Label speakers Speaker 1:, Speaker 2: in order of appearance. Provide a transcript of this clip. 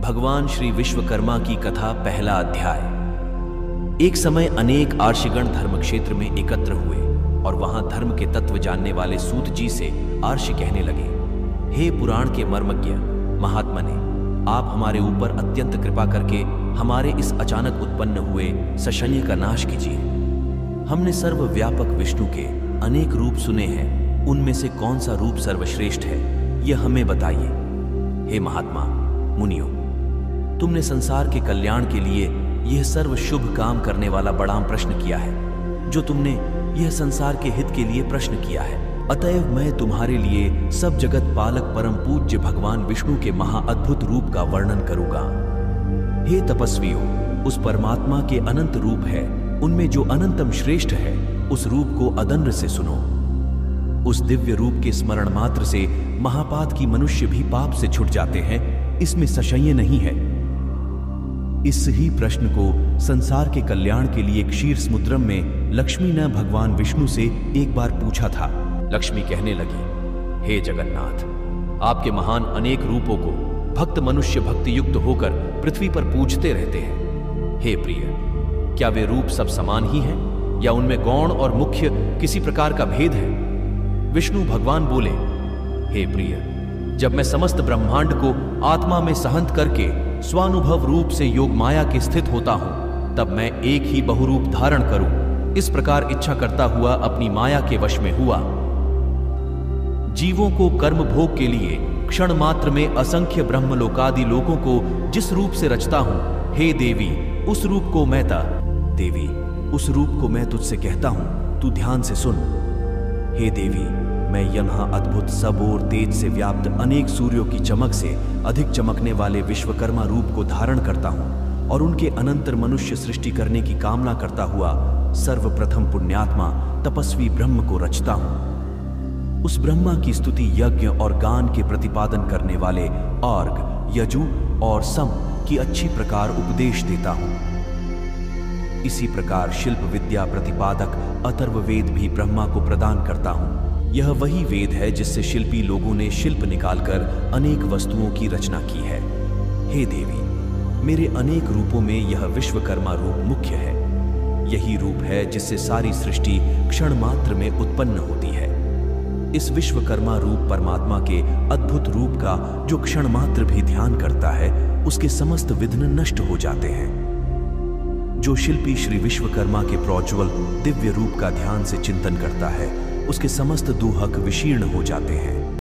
Speaker 1: भगवान श्री विश्वकर्मा की कथा, पहला अध्याय। एक समय अनेक आर्षिगण धर्म क्षेत्र में एकत्र हुए और वहां धर्म के तत्व जानने वाले सूत जी से आर्षि कहने लगे, हे पुराण के मर्मज्ञ महात्मने, आप हमारे ऊपर अत्यंत कृपा करके हमारे इस अचानक उत्पन्न हुए सशन्य का नाश कीजिए। हमने सर्वव्यापक विष्णु के अनेक रूप सुने हैं, उनमें से कौन सा रूप सर्वश्रेष्ठ है, यह हमें बताइए। हे महात्मा मुनियों, तुमने संसार के कल्याण के लिए यह सर्व शुभ काम करने वाला बड़ा प्रश्न किया है, जो तुमने यह संसार के हित के लिए प्रश्न किया है। अतएव मैं तुम्हारे लिए सब जगत पालक परम पूज्य भगवान विष्णु के महाअद्भुत रूप का वर्णन करूंगा। हे तपस्वियों, उस परमात्मा के अनंत रूप है, उनमें जो अनंतम श्रेष्ठ है, उस रूप को अदन्य से सुनो। उस दिव्य रूप के स्मरण मात्र से महापात की मनुष्य भी पाप से छुट जाते हैं, इसमें संशय नहीं है। इस ही प्रश्न को संसार के कल्याण के लिए क्षीर समुद्रम में लक्ष्मी ने भगवान विष्णु से एक बार पूछा था। लक्ष्मी कहने लगी, हे जगन्नाथ, आपके महान अनेक रूपों को भक्त मनुष्य भक्ति युक्त होकर पृथ्वी पर पूजते रहते हैं। हे प्रिय, क्या वे रूप सब समान ही हैं या उनमें गौण और मुख्य किसी प्रकार का भेद है? विष्णु भगवान बोले, हे प्रिय, जब मैं समस्त ब्रह्मांड को आत्मा में सहंत करके स्वानुभव रूप से योग माया के स्थित होता हूं, तब मैं एक ही बहुरूप धारण करूं, इस प्रकार इच्छा करता हुआ अपनी माया के वश में हुआ। जीवों को कर्म भोग के लिए क्षण मात्र में असंख्य ब्रह्मलोकादि लोकों को जिस रूप से रचता हूं, हे देवी, उस रूप को मैं देवी, उस रूप को मैं तुझसे कहता हूं, तू ध्यान से सुन। हे देवी, मैं यहां अद्भुत सब और तेज से व्याप्त अनेक सूर्यों की चमक से अधिक चमकने वाले विश्वकर्मा रूप को धारण करता हूं और उनके अनंतर मनुष्य सृष्टि करने की कामना करता हुआ सर्वप्रथम पुण्यात्मा तपस्वी ब्रह्म को रचता हूं। उस ब्रह्मा की स्तुति यज्ञ और गान के प्रतिपादन करने वाले अर्घ, यजु और सम की अच्छी प्रकार उपदेश देता हूं। इसी प्रकार शिल्प विद्या प्रतिपादक अथर्ववेद भी ब्रह्मा को प्रदान करता हूं। यह वही वेद है जिससे शिल्पी लोगों ने शिल्प निकालकर अनेक वस्तुओं की रचना की है। हे देवी, मेरे अनेक रूपों में यह विश्वकर्मा रूप मुख्य है। यही रूप है जिससे सारी सृष्टि क्षण मात्र में उत्पन्न होती है। इस विश्वकर्मा रूप परमात्मा के अद्भुत रूप का जो क्षण मात्र भी ध्यान करता है, उसके समस्त विघ्न नष्ट हो जाते हैं। जो शिल्पी श्री विश्वकर्मा के प्रोज्वल दिव्य रूप का ध्यान से चिंतन करता है, उसके समस्त दुहक विशीर्ण हो जाते हैं।